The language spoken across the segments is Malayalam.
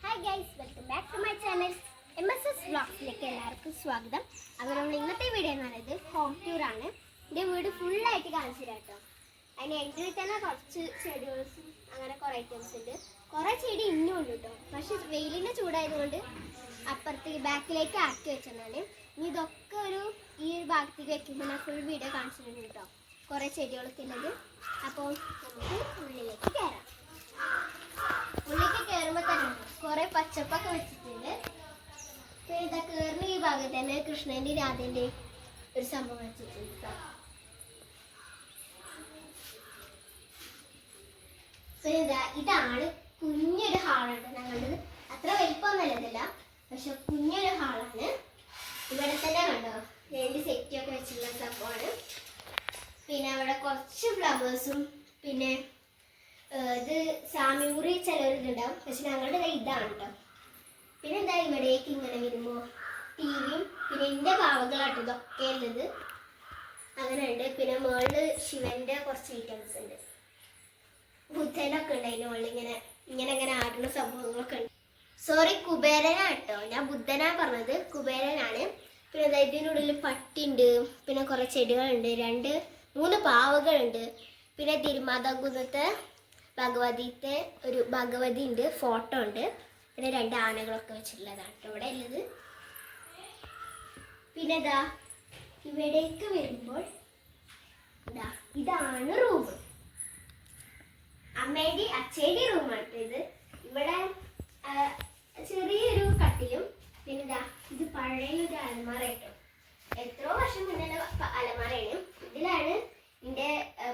Hi guys, welcome back to my channel MSS വ്ളോഗ്സിലേക്ക് എല്ലാവർക്കും സ്വാഗതം. അപ്പോൾ നമ്മൾ ഇന്നത്തെ വീഡിയോ എന്ന് പറയുന്നത് ഹോം ടൂറാണ്. എൻ്റെ വീട് ഫുള്ളായിട്ട് കാണിച്ചു തരാം കേട്ടോ. അതിന് എങ്കിൽ തന്നെ കുറച്ച് ചെടികൾസും അങ്ങനെ കുറേ ഐറ്റംസ് ഉണ്ട്. കുറേ ചെടി ഇന്നും ഉണ്ട് കേട്ടോ. പക്ഷെ വെയിലിൻ്റെ ചൂടായതുകൊണ്ട് അപ്പുറത്തേക്ക് ബാക്കിലേക്ക് ആക്കി വെച്ചതാണ്. ഇനി ഇതൊക്കെ ഈ ഭാഗത്തേക്ക് വെക്കുമ്പോൾ ഞാൻ ഫുൾ വീഡിയോ കാണിച്ചിട്ടുണ്ട് കേട്ടോ. കുറേ ചെടികളൊക്കെ ഉള്ളത്. അപ്പോൾ നമുക്ക് ഉള്ളിലേക്ക് കയറാം. ഉള്ളിലേക്ക് കയറുമ്പോൾ തന്നെ കുറെ പച്ചപ്പൊക്കെ വെച്ചിട്ടുണ്ട്. ഇതാ കയറുന്ന ഈ ഭാഗത്ത് തന്നെ കൃഷ്ണന്റെ രാധന്റെ ഒരു സംഭവം വെച്ചിട്ടുണ്ട്. ഇതാണ് കുഞ്ഞൊരു ഹാളാണ് ഞങ്ങളുടേത്. അത്ര വലിപ്പമൊന്നുമല്ലതല്ല, പക്ഷെ കുഞ്ഞൊരു ഹാളാണ്. ഇവിടെ തന്നെ കണ്ടോ 2 സെറ്റൊക്കെ വെച്ചിട്ടുള്ള സംഭവമാണ്. പിന്നെ അവിടെ കുറച്ച് ഫ്ലവേഴ്സും പിന്നെ ഇത് സാമിയൂറി ചിലവരുണ്ടാവും, പക്ഷെ ഞങ്ങളുടെ ഇതാണ് കേട്ടോ. പിന്നെ എന്താ ഇവിടേക്ക് ഇങ്ങനെ വരുമ്പോൾ ടിവിയും പിന്നെ എൻ്റെ പാവകളാട്ടോ ഇതൊക്കെ ഉള്ളത്. അങ്ങനെ ഉണ്ട്. പിന്നെ മുകളിൽ ശിവന്റെ കുറച്ച് ഐറ്റംസ് ഉണ്ട്. ബുദ്ധനൊക്കെ ഉണ്ട് അതിന് മുകളിൽ ഇങ്ങനെ ഇങ്ങനെ ഇങ്ങനെ ആടുന്ന സംഭവങ്ങളൊക്കെ ഉണ്ട്. സോറി, കുബേരനാ കേട്ടോ, ഞാൻ ബുദ്ധനാ പറഞ്ഞത്, കുബേരനാണ്. പിന്നെ ഇതിനുള്ളിൽ പട്ടിയുണ്ട്, പിന്നെ കുറേ ചെടികളുണ്ട്, 2-3 പാവകളുണ്ട്. പിന്നെ തിരുമാതാകുന്നത്തെ ഭഗവതിത്തെ ഒരു ഭഗവതി ഉണ്ട്, ഫോട്ടോ ഉണ്ട്. പിന്നെ 2 ആനകളൊക്കെ വെച്ചിട്ടുള്ളതാണ് ഇവിടെ ഉള്ളത്. പിന്നെ ഇതാ ഇവിടേക്ക് വരുമ്പോൾ ഇതാണ് റൂം. അമ്മയുടെ അച്ഛയുടെ റൂമാണ് ഇത്. ഇവിടെ ചെറിയൊരു കട്ടിലും പിന്നെ ഇതാ ഇത് പഴയൊരു അലമാരയാട്ടോ. എത്രയോ വർഷം മുന്നേ അലമാരയാണ്. ഇതിലാണ് എൻ്റെ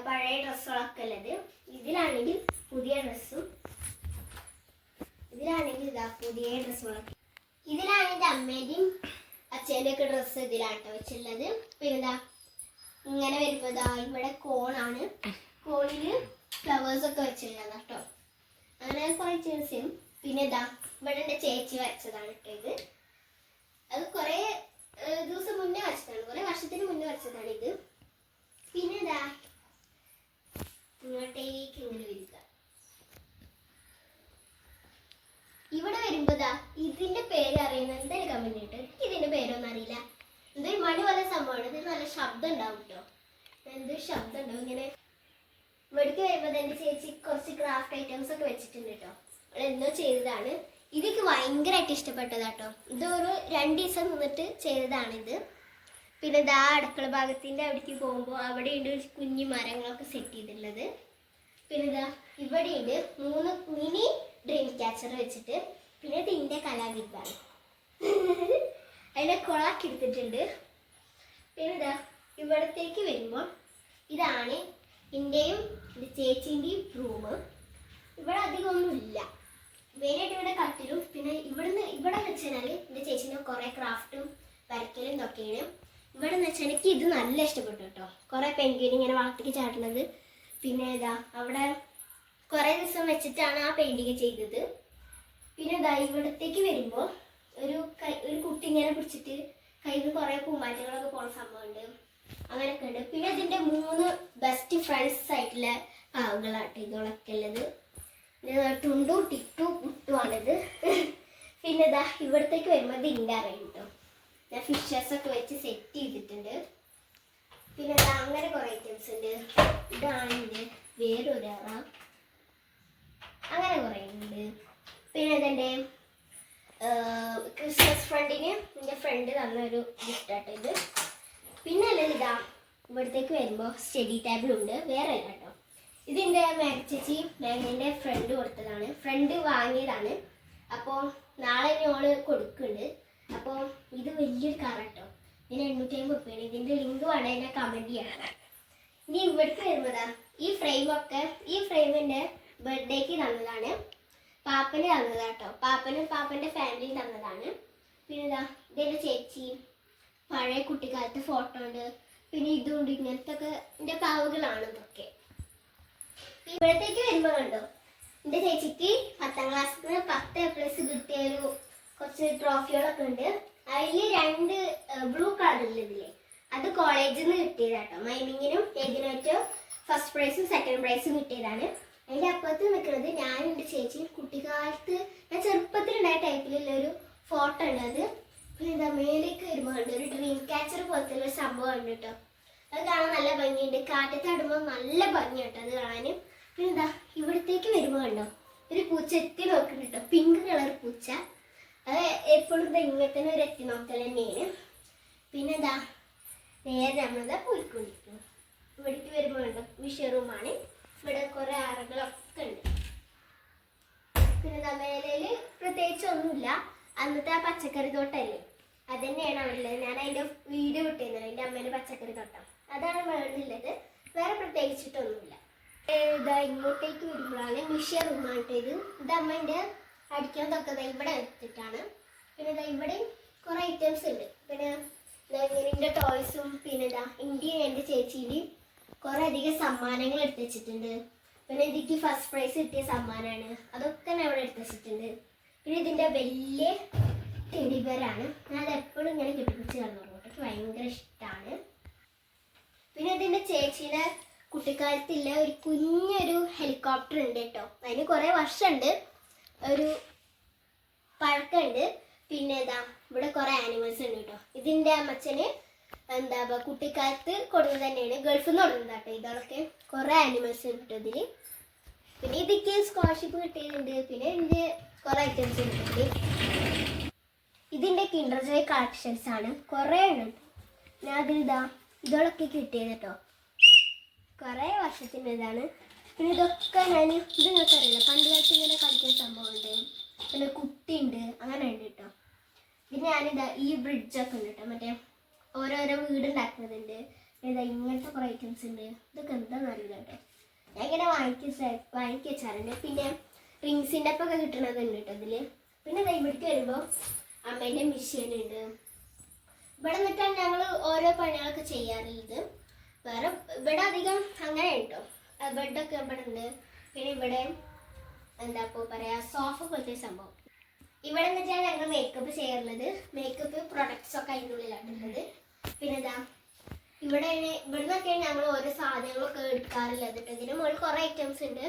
പഴയ ഡ്രസ്സുകളൊക്കെ ഉള്ളത്. ഇതിലാണെങ്കിൽ പുതിയ ഡ്രസ്സും, ഇതിലാണെങ്കിൽ ഇതാ പുതിയ ഡ്രസ്സുകളൊക്കെ. ഇതിലാണ് എൻ്റെ അമ്മേൻ്റെയും അച്ഛൻ്റെ ഒക്കെ ഡ്രസ്സ് ഇതിലാണ് വെച്ചുള്ളത്. പിന്നെ ഇതാ ഇങ്ങനെ വരുമ്പോൾ ഇതാ ഇവിടെ കോണാണ്. കോണില് ഫ്ലവേഴ്സൊക്കെ വെച്ചിട്ടുള്ളത് കേട്ടോ. അങ്ങനെ കുറേ ചേർച്ചയും. പിന്നെ ഇതാ ഇവിടെ എൻ്റെ ചേച്ചി വരച്ചതാണ് കേട്ടോ ഇത്. അത് കുറേ ദിവസം മുന്നേ വരച്ചതാണ്, കുറേ വർഷത്തിന് മുന്നേ വരച്ചതാണ് ഇത്. പിന്നെ ഇതാ ഇങ്ങോട്ടേക്ക് ഇങ്ങനെ വരിക. ഇവിടെ വരുമ്പോ ഇതിന്റെ പേര് അറിയുന്ന എന്തായാലും കമന്റ് ഇട്ടോ. എനിക്ക് ഇതിന്റെ പേരൊന്നും അറിയില്ല. എന്തൊരു മണി പോലെ സംഭവമാണ്. ഇത് നല്ല ശബ്ദം ഉണ്ടാവും കേട്ടോ. എന്തൊരു ശബ്ദം ഉണ്ടാവും ഇങ്ങനെ. ഇവിടേക്ക് വരുമ്പോ എന്റെ ചേച്ചി കുറച്ച് ക്രാഫ്റ്റ് ഐറ്റംസ് ഒക്കെ വെച്ചിട്ടുണ്ട് കേട്ടോ. അവൾ എന്തോ ചെയ്തതാണ്. ഇതൊക്കെ ഭയങ്കരമായിട്ട് ഇഷ്ടപ്പെട്ടതാട്ടോ. ഇതൊരു 2 ദിവസം നിന്നിട്ട് ചെയ്തതാണിത്. പിന്നെ ഇതാ അടുക്കള ഭാഗത്തിൻ്റെ അവിടേക്ക് പോകുമ്പോൾ അവിടെയുണ്ട് കുഞ്ഞു മരങ്ങളൊക്കെ സെറ്റ് ചെയ്തിട്ടുള്ളത്. പിന്നെ ഇതാ ഇവിടെയുണ്ട് 3 മിനി ഡ്രീം ക്യാച്ചർ വെച്ചിട്ട്. പിന്നെ ഇതിൻ്റെ കലാവിരുതാണ്. അതിനെ കൊളാക്കി എടുത്തിട്ടുണ്ട്. പിന്നെ ഇതാ ഇവിടത്തേക്ക് വരുമ്പോൾ ഇതാണ് എൻ്റെയും എൻ്റെ ചേച്ചീൻ്റെയും റൂം. ഇവിടെ അധികമൊന്നുമില്ല. മെയിനായിട്ട് ഇവിടെ കട്ടിലും പിന്നെ ഇവിടെ വെച്ചാൽ എൻ്റെ ചേച്ചീൻ്റെ കുറേ ക്രാഫ്റ്റും വരയ്ക്കലും ഇതൊക്കെയാണ്. ഇവിടെ എന്ന് വെച്ചാൽ എനിക്ക് ഇത് നല്ല ഇഷ്ടപ്പെട്ടു കേട്ടോ. കുറേ പെയിൻറ്റിങ് ഇങ്ങനെ വളർത്തിക്ക് ചാടുന്നത്. പിന്നെ ഇതാ അവിടെ കുറേ ദിവസം വെച്ചിട്ടാണ് ആ പെയിൻറ്റിങ് ചെയ്തത്. പിന്നെ ഇതാ ഇവിടത്തേക്ക് വരുമ്പോൾ ഒരു കുട്ടി ഇങ്ങനെ പിടിച്ചിട്ട് കയ്യിൽ നിന്ന് കുറേ പൂമ്പാറ്റകളൊക്കെ പോകുന്ന സംഭവമുണ്ട്. അങ്ങനെയൊക്കെ ഉണ്ട്. പിന്നെ ഇതിൻ്റെ 3 ബെസ്റ്റ് ഫ്രണ്ട്സ് ആയിട്ടുള്ള പാവകളാട്ടോ ഇതൊക്കെ ഉള്ളത്. ടുണ്ടു ടിറ്റു പുട്ടുവാണിത്. പിന്നെ ഇതാ ഇവിടത്തേക്ക് വരുമ്പോൾ ഇതിൻ്റെ അറിയും കേട്ടോ. ഞാൻ ഫിഷസ് ഒക്കെ വെച്ച് സെറ്റ് ചെയ്തിട്ടുണ്ട്. പിന്നെ അങ്ങനെ കുറേ ഐറ്റംസ് ഉണ്ട്. ഇതാണ് എൻ്റെ വേറൊരു അറ. അങ്ങനെ കുറേ ഉണ്ട്. പിന്നെ ഇതെൻ്റെ ക്രിസ്മസ് ഫ്രണ്ടിന് എൻ്റെ ഫ്രണ്ട് തന്നൊരു ഗിഫ്റ്റാട്ടോ ഇത്. പിന്നെ അല്ലത് ഇതാ ഇവിടത്തേക്ക് വരുമ്പോൾ സ്റ്റഡി ടേബിളുണ്ട്. വേറെ അല്ല കേട്ടോ. ഇതിൻ്റെ ചേച്ചി മാഗിൻ്റെ ഫ്രണ്ട് കൊടുത്തതാണ്. ഫ്രണ്ട് വാങ്ങിയതാണ്. അപ്പോൾ നാളെ ഓള് കൊടുക്കുന്നുണ്ട്. അപ്പോൾ ഇത് വലിയൊരു കാർ കേട്ടോ. ഇതിന് 850 രൂപയാണ്. ഇതിൻ്റെ ലിങ്ക് വേണം എന്നെ കമൻറ്റ് ചെയ്യണം. ഇനി ഇവിടേക്ക് വരുമ്പോഴാ ഈ ഫ്രെയിമിൻ്റെ ബർത്ത്ഡേക്ക് തന്നതാണ്. പാപ്പന് തന്നതാട്ടോ. പാപ്പൻ്റെ ഫാമിലി തന്നതാണ്. പിന്നെ ഇതാ ഇതെൻ്റെ ചേച്ചി പഴയ കുട്ടിക്കാലത്തെ ഫോട്ടോ ഉണ്ട്. പിന്നെ ഇതുകൊണ്ട് ഇങ്ങനത്തെ ഒക്കെ എൻ്റെ പാവകളാണ് ഇതൊക്കെ. ഇവിടത്തേക്ക് വരുമ്പോൾ കണ്ടോ എൻ്റെ ചേച്ചിക്ക് 10ാം ക്ലാസ്സിൽ നിന്ന് 10 A+ കിട്ടിയ കുറച്ച് ട്രോഫികളൊക്കെ ഉണ്ട്. അതിൽ 2 ബ്ലൂ കളറിലില്ലേ അത് കോളേജിൽ നിന്ന് കിട്ടിയതാട്ടോ. മൈമിങ്ങിനും ഏതിനേറ്റവും ഫസ്റ്റ് പ്രൈസും സെക്കൻഡ് പ്രൈസും കിട്ടിയതാണ്. അതിൻ്റെ അപ്പുറത്ത് നിൽക്കുന്നത് ഞാനും എൻ്റെ ചേച്ചിയും കുട്ടിക്കാലത്ത് ഞാൻ ചെറുപ്പത്തിൽ ഫോട്ടോ ഉണ്ട് അത്. പിന്നെ എന്താ മേലേക്ക് വരുമ്പോൾ ഉണ്ട് ഒരു ഡ്രീം ക്യാച്ചർ പോലത്തെ ഒരു സംഭവം ഉണ്ട് കേട്ടോ. അത് കാണാൻ നല്ല ഭംഗിയുണ്ട്. കാറ്റത്താടുമ്പോൾ നല്ല ഭംഗിയുണ്ട് അത് കാണാൻ. പിന്നെ എന്താ ഇവിടത്തേക്ക് വരുമ്പോൾ കണ്ടോ ഒരു പൂച്ച എത്തി നോക്കുന്നുണ്ട് കേട്ടോ, പിങ്ക് കളർ പൂച്ച. അത് എപ്പോഴും ഇങ്ങനത്തെ ഒരു എത്തി നോക്കൽ തന്നെയാണ്. പിന്നെന്താ നേരെ നമ്മളെന്താ പോയിക്കൊണ്ടിരിക്കുന്നു. ഇവിടേക്ക് വരുമ്പോൾ കണ്ടോ വിഷ റൂമാണ്. ഇവിടെ കുറെ അറകളൊക്കെ ഉണ്ട്. പിന്നെ മേലയില് പ്രത്യേകിച്ച് ഒന്നുമില്ല. അന്നത്തെ ആ പച്ചക്കറി തോട്ടല്ലേ അത് തന്നെയാണ് അവിടെ. ഞാൻ അതിന്റെ വീഡിയോ വിട്ടിരുന്നത്, എൻ്റെ അമ്മേൻ്റെ പച്ചക്കറി തോട്ടം അതാണ് മേളിലുള്ളത്. വേറെ പ്രത്യേകിച്ചിട്ടൊന്നുമില്ല. ഇതാ ഇങ്ങോട്ടേക്ക് വരുമ്പോഴാണ് മിഷ റൂമായിട്ട്. ഇത് അമ്മേൻ്റെ അടിക്കുന്നതൊക്കെ ഇവിടെ വെച്ചിട്ടാണ്. പിന്നെ ഇതാ ഇവിടെയും കുറെ ഐറ്റംസ് ഉണ്ട്. പിന്നെ ഇതിൻ്റെ ടോയ്സും പിന്നെ ഇതാ ഇന്ത്യയും എൻ്റെ ചേച്ചീൻ്റെയും കുറെ അധികം സമ്മാനങ്ങൾ എടുത്ത് വെച്ചിട്ടുണ്ട്. പിന്നെ ഇതിക്ക് ഫസ്റ്റ് പ്രൈസ് കിട്ടിയ സമ്മാനമാണ്, അതൊക്കെ ഞാൻ ഇവിടെ എടുത്ത് വെച്ചിട്ടുണ്ട്. പിന്നെ ഇതിൻ്റെ വലിയ ടെഡിബെയറാണ്. ഞാൻ അത് എപ്പോഴും ഇങ്ങനെ കെട്ടിപ്പിടിച്ച് കിടന്നു. എനിക്ക് ഭയങ്കര ഇഷ്ടമാണ്. പിന്നെ ഇതിൻ്റെ ചേച്ചീൻ്റെ കുട്ടിക്കാലത്തുള്ള ഒരു കുഞ്ഞൊരു ഹെലികോപ്റ്റർ ഉണ്ട് കേട്ടോ. അതിന് കുറേ വർഷമുണ്ട്, ഒരു പഴക്കമുണ്ട്. പിന്നെ ഇതാ ഇവിടെ കുറേ ആനിമൽസ് ഉണ്ട് കേട്ടോ. ഇതിൻ്റെ അമ്മച്ചന് എന്താ കുട്ടിക്കാലത്ത് കൊടുക്കുന്നത് തന്നെയാണ്, ഗൾഫിൽ നിന്ന് കൊടുക്കുന്നത് കേട്ടോ. ഇതൊക്കെ കുറേ ആനിമൽസ് ഉണ്ട് കേട്ടോ ഇതിൽ. പിന്നെ ഇതിക്ക് സ്കോളർഷിപ്പ് കിട്ടിയിട്ടുണ്ട്. പിന്നെ ഇതിൻ്റെ കുറേ ഐറ്റംസ് ഉണ്ട്. ഇതിൻ്റെ കിൻഡർ ജോയ് കളക്ഷൻസ് ആണ്, കുറേ ഉണ്ട്. ഞാൻ അതിലിതാ ഇതൊക്കെ കിട്ടിയത് കേട്ടോ, കുറേ വർഷത്തിൻ്റെ ഇതാണ്. പിന്നെ ഇതൊക്കെ ഞാൻ ഇത് നിങ്ങൾക്ക് അറിയില്ല, പണ്ട് കാലത്ത് ഇങ്ങനെ കളിക്കുന്ന സംഭവമുണ്ട്. പിന്നെ കുട്ടിയുണ്ട്, അങ്ങനെ ഉണ്ട് കേട്ടോ. പിന്നെ ഞാനിതാ ഈ ബ്രിഡ്ജൊക്കെ ഉണ്ട് കേട്ടോ, മറ്റേ ഓരോരോ വീടുണ്ടാക്കുന്നതുണ്ട്. ഇതാ ഇങ്ങനത്തെ കുറേ ഐറ്റംസ് ഉണ്ട്. ഇതൊക്കെ എന്താണെന്ന് അറിയില്ല കേട്ടോ, ഞാൻ ഇങ്ങനെ വാങ്ങിക്കി വെച്ചാറുണ്ട്. പിന്നെ റിങ്സിൻ്റെ ഒക്കെ കിട്ടണതുണ്ട് കേട്ടോ ഇതിൽ. പിന്നെ ഇതാ ഇവിടേക്ക് വരുമ്പോൾ അമ്മേൻ്റെ മെഷീൻ ഉണ്ട്. ഇവിടെ നിന്നിട്ടാണ് ഞങ്ങൾ ഓരോ പണികളൊക്കെ ചെയ്യാറുള്ളത്. വേറെ ഇവിടെ അധികം അങ്ങനെ കേട്ടോ, ബെഡൊക്കെ ഇവിടെ ഉണ്ട്. പിന്നെ ഇവിടെ എന്താ ഇപ്പോൾ പറയുക സോഫ പോലത്തെ സംഭവം. ഇവിടെ നിന്നിട്ടാണ് ഞങ്ങൾ മേക്കപ്പ് ചെയ്യാറുള്ളത്. മേക്കപ്പ് പ്രൊഡക്ട്സ് ഒക്കെ അതിൻ്റെ ഉള്ളിലാണ് ഉള്ളത്. പിന്നെ ഇതാ ഇവിടെ നിന്നൊക്കെയാണ് ഞങ്ങൾ ഓരോ സാധനങ്ങളൊക്കെ എടുക്കാറുള്ളത് കേട്ടോ. ഇതിന് മുകളിൽ കുറേ ഐറ്റംസ് ഉണ്ട്,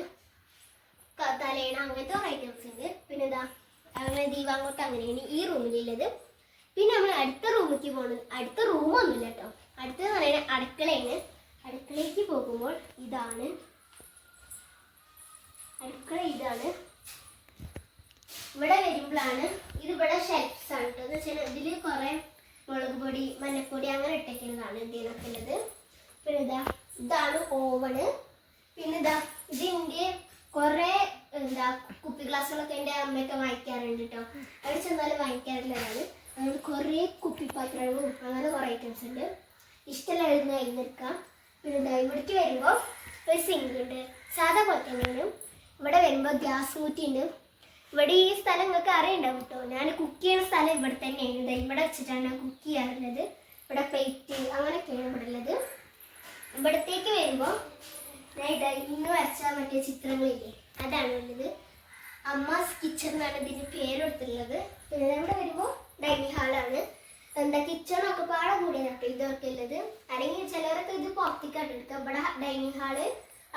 തലേണ അങ്ങനത്തെ കുറേ ഐറ്റംസ് ഉണ്ട്. പിന്നെ ഇതാ അങ്ങനെ ദീപാങ്കോട്ട് അങ്ങനെയാണ് ഈ റൂമിലുള്ളത്. പിന്നെ നമ്മൾ അടുത്ത റൂമിലേക്ക് പോകുന്നത്, അടുത്ത റൂമൊന്നുമില്ല കേട്ടോ, അടുത്തതെന്ന് പറയുന്നത് അടുക്കളയാണ്. അടുക്കളയ്ക്ക് പോകുമ്പോൾ ഇതാണ് അടുക്കള. ഇതാണ് ഇവിടെ വരുമ്പോഴാണ് ഇതിവിടെ ഷെൽഫ്സ് ആണ് കേട്ടോ. എന്ന് വെച്ചാൽ ഇതിൽ കുറേ മുളക് പൊടി മഞ്ഞപ്പൊടി അങ്ങനെ ഇട്ടേക്കുന്നതാണ് ഇതിനൊക്കെ ഉള്ളത്. പിന്നെ ഇതാണ് ഓവണ്. പിന്നെ ഇതിൻ്റെ കുറേ എന്താ കുപ്പി ഗ്ലാസ്സുകളൊക്കെ എൻ്റെ അമ്മയൊക്കെ വാങ്ങിക്കാറുണ്ട് കേട്ടോ. അവിടെ ചെന്നാലും വാങ്ങിക്കാറുള്ളതാണ്. അതുകൊണ്ട് കുറേ കുപ്പിപ്പാത്രങ്ങളും അങ്ങനെ കുറേ ഐറ്റംസ് ഉണ്ട്. ഇഷ്ടമുള്ള എഴുന്നേൽക്കാം. പിന്നെ ഇവിടേക്ക് വരുമ്പോൾ ഒരു സിങ്ക് ഉണ്ട്, സാധാ പോലെ തന്നെയാണ്. ഇവിടെ വരുമ്പോൾ ഗ്യാസ് കുറ്റി ഉണ്ട്. ഇവിടെ ഈ സ്ഥലം നിങ്ങൾക്ക് അറിയണ്ടാവും കേട്ടോ, ഞാൻ കുക്ക് ചെയ്യുന്ന സ്ഥലം ഇവിടെ തന്നെയാണ്. ഇവിടെ വെച്ചിട്ടാണ് ഞാൻ കുക്ക് ചെയ്യാറുള്ളത്. ഇവിടെ പ്ലേറ്റ് അങ്ങനെയൊക്കെയാണ് ഇവിടെ ഉള്ളത്. ഇവിടത്തേക്ക് വരുമ്പോൾ ഞാൻ ഇന്ന് വരച്ച മറ്റേ ചിത്രങ്ങളില്ലേ അതാണ് ഉള്ളത്. അമ്മാസ് കിച്ചൺ എന്നാണ് ഇതിന് പേരെടുത്തുള്ളത്. പിന്നെ ഇവിടെ വരുമ്പോൾ ഡൈനിങ് ഹാളാണ്. എന്താ കിച്ചണൊക്കെ പാടെ കൂടിയാണ് കേട്ടോ ഇതൊക്കെ ഉള്ളത്. അല്ലെങ്കിൽ ചിലവരൊക്കെ ഇത് പുറത്തേക്കാട്ട് എടുക്കുക. ഇവിടെ ഡൈനിങ് ഹാള്,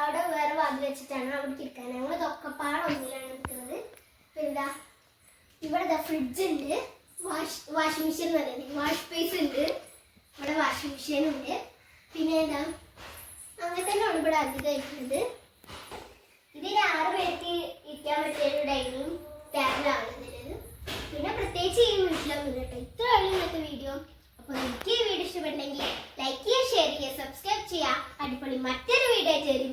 അവിടെ വേറെ വാതിൽ വെച്ചിട്ടാണ് അവിടേക്ക് ഇരിക്കാൻ. ഞങ്ങൾ ഇതൊക്കെ പാടെ ഒന്നിലാണ് എടുക്കുന്നത്. പിന്നെ ഇവിടെ ഫ്രിഡ്ജ് ഉണ്ട്, വാഷിംഗ് മെഷീൻ എന്ന് പറയുന്നത് വാഷ് സ്പേസ് ഉണ്ട്. ഇവിടെ വാഷിംഗ് മെഷീൻ ഉണ്ട്. പിന്നെ അങ്ങനെ തന്നെയാണ് ഇവിടെ അധികമായിട്ടുള്ളത്. ഇതിൽ 6 പേർക്ക് ഇരിക്കാൻ പറ്റിയ ഒരു ഡൈനിങ് ടേബിളാണ് ഇതിൽ. പിന്നെ പ്രത്യേകിച്ച് ഈ വീട്ടിലൊന്നും കേട്ടോ. ഇത്രയുള്ള ഇന്നത്തെ വീഡിയോ. അപ്പോൾ എനിക്ക് ഈ വീഡിയോ ഇഷ്ടപ്പെട്ടെങ്കിൽ ലൈക്ക് ചെയ്യുക, ഷെയർ ചെയ്യുക, സബ്സ്ക്രൈബ് ചെയ്യുക. അടിപൊളി മറ്റൊരു വീഡിയോ ചേരും.